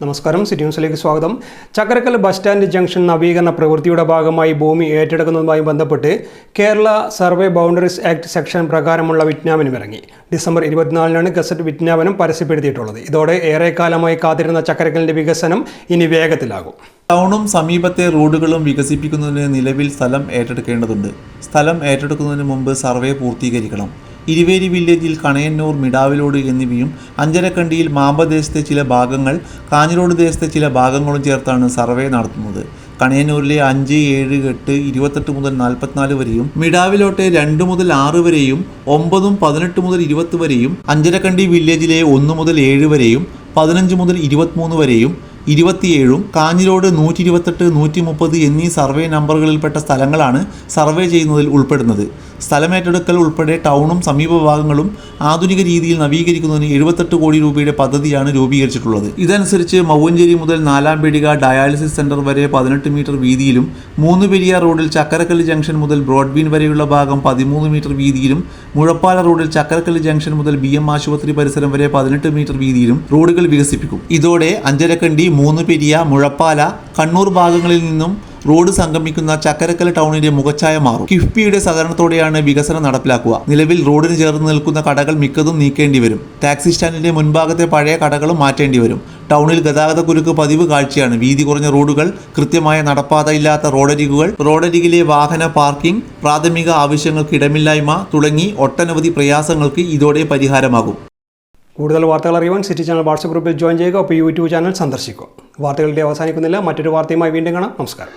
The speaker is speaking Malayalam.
നമസ്കാരം, സിറ്റി ന്യൂസിലേക്ക് സ്വാഗതം. ചക്കരക്കൽ ബസ് സ്റ്റാൻഡ് ജംഗ്ഷൻ നവീകരണ പ്രവൃത്തിയുടെ ഭാഗമായി ഭൂമി ഏറ്റെടുക്കുന്നതുമായി ബന്ധപ്പെട്ട് Kerala survey boundaries act section പ്രകാരമുള്ള വിജ്ഞാപനം ഇറങ്ങി. ഡിസംബർ 24-നാണ് ഗസറ്റ് വിജ്ഞാപനം പരസ്യപ്പെടുത്തിയിട്ടുള്ളത്. ഇതോടെ ഏറെക്കാലമായി കാത്തിരുന്ന ചക്കരക്കലിന്റെ വികസനം ഇനി വേഗത്തിലാകും. ടൗണും സമീപത്തെ റോഡുകളും വികസിപ്പിക്കുന്നതിന് നിലവിൽ സ്ഥലം ഏറ്റെടുക്കേണ്ടതുണ്ട്. സ്ഥലം ഏറ്റെടുക്കുന്നതിന് മുമ്പ് സർവേ പൂർത്തീകരിക്കണം. ഇരുവേരി വില്ലേജിൽ കണയന്നൂർ, മിടാവിലോട് എന്നിവയും അഞ്ചരക്കണ്ടിയിൽ മാമ്പദേശത്തെ ചില ഭാഗങ്ങൾ, കാഞ്ഞിരോട് ദേശത്തെ ചില ഭാഗങ്ങളും ചേർത്താണ് സർവേ നടത്തുന്നത്. കണയന്നൂരിലെ 5, 7, 8, 28 മുതൽ 44 വരെയും, മിടാവിലോട്ടെ 2 മുതൽ 6 വരെയും, 9, 18 മുതൽ 20 വരെയും, അഞ്ചരക്കണ്ടി വില്ലേജിലെ 1 മുതൽ 7 വരെയും, 15 മുതൽ 23 വരെയും, 27, കാഞ്ഞിരോട് 128, 130 എന്നീ സർവേ നമ്പറുകളിൽപ്പെട്ട സ്ഥലങ്ങളാണ് സർവേ ചെയ്യുന്നതിൽ ഉൾപ്പെടുന്നത്. സ്ഥലമേറ്റെടുക്കൽ ഉൾപ്പെടെ ടൗണും സമീപഭാഗങ്ങളും ആധുനിക രീതിയിൽ നവീകരിക്കുന്നതിന് 78 കോടി രൂപയുടെ പദ്ധതിയാണ് രൂപീകരിച്ചിട്ടുള്ളത്. ഇതനുസരിച്ച് മൗവഞ്ചേരി മുതൽ 4-ാം പീടിക ഡയാലിസിസ് സെന്റർ വരെ 18 മീറ്റർ വീതിയിലും, 3 പെരിയാർ റോഡിൽ ചക്കരക്കല്ല് ജംഗ്ഷൻ മുതൽ ബ്രോഡ്ബീൻ വരെയുള്ള ഭാഗം 13 മീറ്റർ വീതിയിലും, മുഴപ്പാല റോഡിൽ ചക്കരക്കല്ല് ജംഗ്ഷൻ മുതൽ BM ആശുപത്രി പരിസരം വരെ 18 മീറ്റർ വീതിയിലും റോഡുകൾ വികസിപ്പിക്കും. ഇതോടെ അഞ്ചരക്കണ്ടി, 3 പെരിയ, മുഴപ്പാല, കണ്ണൂർ ഭാഗങ്ങളിൽ നിന്നും റോഡ് സംഗമിക്കുന്ന ചക്കരക്കൽ ടൗണിന്റെ മുഖച്ഛായ മാറും. കിഫ്ബിയുടെ സഹകരണത്തോടെയാണ് വികസനം നടപ്പിലാക്കുക. നിലവിൽ റോഡിന് ചേർന്ന് നിൽക്കുന്ന കടകൾ മിക്കതും നീക്കേണ്ടി വരും. ടാക്സി സ്റ്റാൻഡിന്റെ മുൻഭാഗത്തെ പഴയ കടകളും മാറ്റേണ്ടി വരും. ടൗണിൽ ഗതാഗതക്കുരുക്ക് പതിവ് കാഴ്ചയാണ്. വീതി കുറഞ്ഞ റോഡുകൾ, കൃത്യമായ നടപ്പാതയില്ലാത്ത റോഡരികിലെ വാഹന പാർക്കിംഗ്, പ്രാഥമിക ആവശ്യങ്ങൾക്ക് ഇടമില്ലായ്മ തുടങ്ങി ഒട്ടനവധി പ്രയാസങ്ങൾക്ക് ഇതോടെ പരിഹാരമാകും. കൂടുതൽ വാർത്തകൾ അറിയുവാൻ സിറ്റി ചാനൽ വാട്സ്ആപ്പ് ഗ്രൂപ്പിൽ ജോയിൻ ചെയ്യുക. ഒപ്പം യൂട്യൂബ് ചാനൽ സന്ദർശിക്കുക. വാർത്തകളുടെ അവസാനിക്കുന്നില്ല. മറ്റൊരു വാർത്തയുമായി വീണ്ടും കാണാം. നമസ്കാരം.